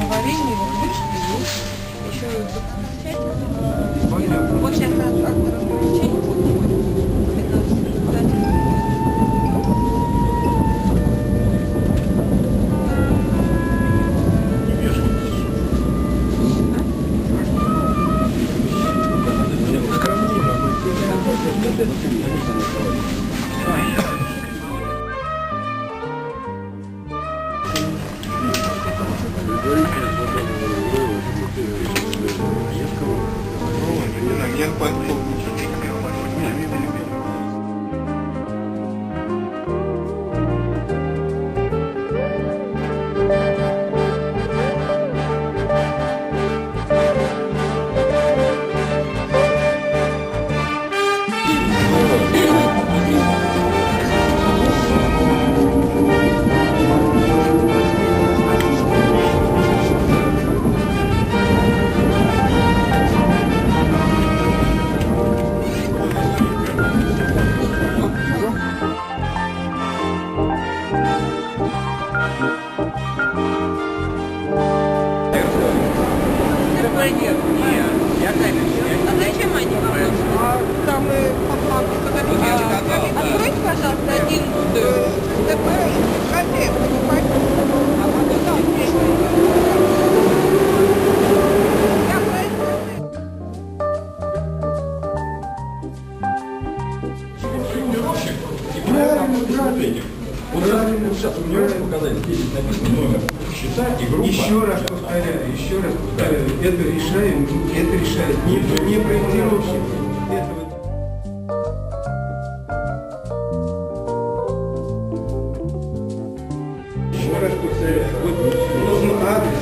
Варенье, выключили, еще вот сейчас акт разграничения будет. Откройте, пожалуйста, один ТП и кофе, понимаете? А потом там Еще раз повторяю, это решает не проектировщик. Еще раз повторяю, вот нужен адрес,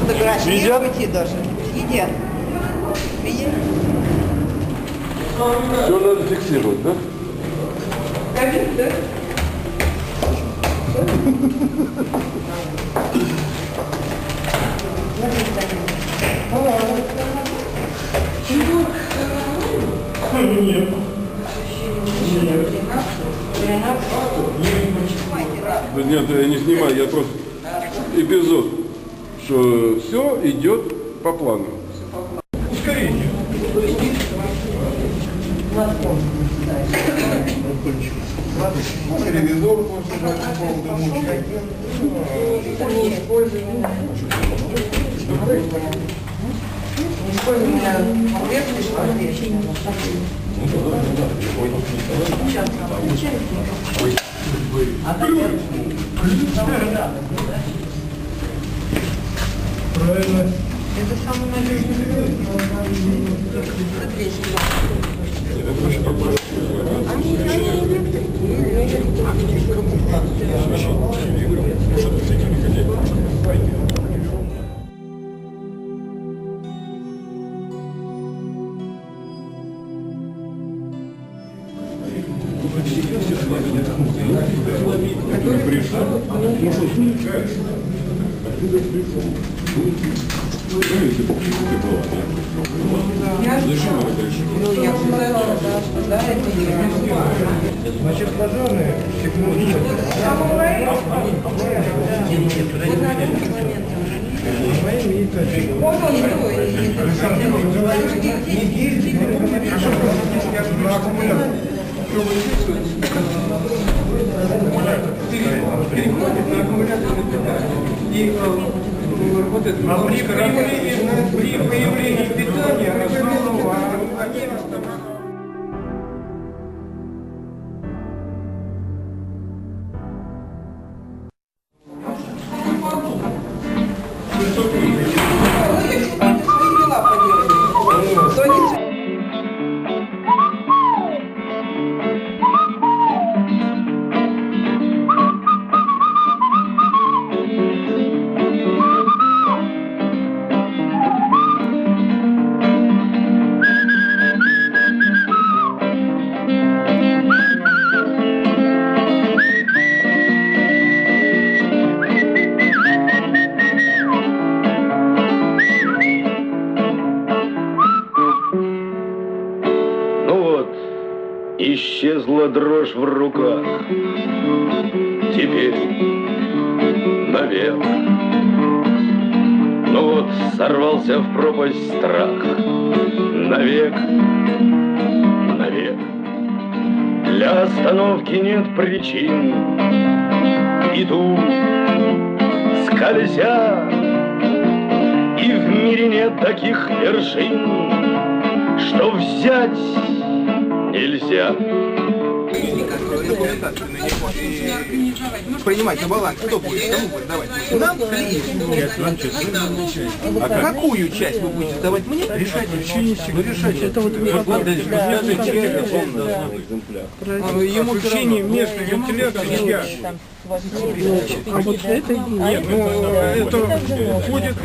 фотографировать даже. Едят. Все надо фиксировать, да? Ковид, да? Да нет, я не снимаю, я просто эпизод, что все идет по плану. ускорение. Ревизор может быть по поводу мучения. Правильно. Это самый надежный Который пришел, Ну, я сказала, да, что да, это не Значит, пожарные сигнализируют. Вот он такой. На аккумулятор. Переходит на аккумуляторный питание. И вот это, при появлении питания основного они Свои дела поделали. То не исчезла дрожь в руках. Теперь навек. Ну вот сорвался в пропасть страх. Навек, навек. Для остановки нет причин. Иду, скользя, и в мире нет таких вершин, что взять нельзя. Принимать на баланс, кто будет, кому будет давать? Нам А какую часть вы будете давать мне? Решать вы решайте. Это вот ему в течение местной вентиляции я. А вот это нет, ну это входит.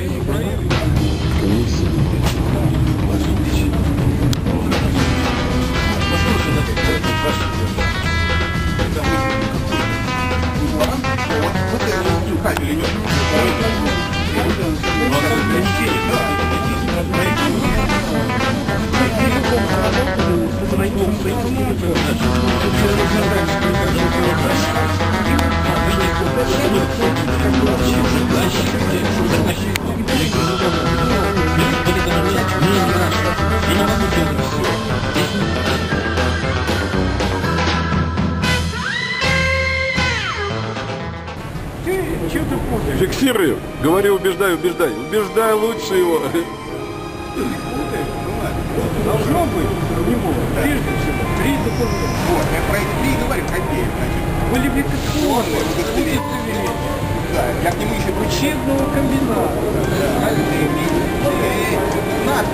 Кабель идет. Фиксирую. Говори, убеждай, убеждай. Убеждай лучше его. должно быть у него прежде всего 3 документа. Вот, я про эти 3 говорю, какие, значит. Квалификационные удостоверения. Да, я к нему еще Учебного комбината. У нас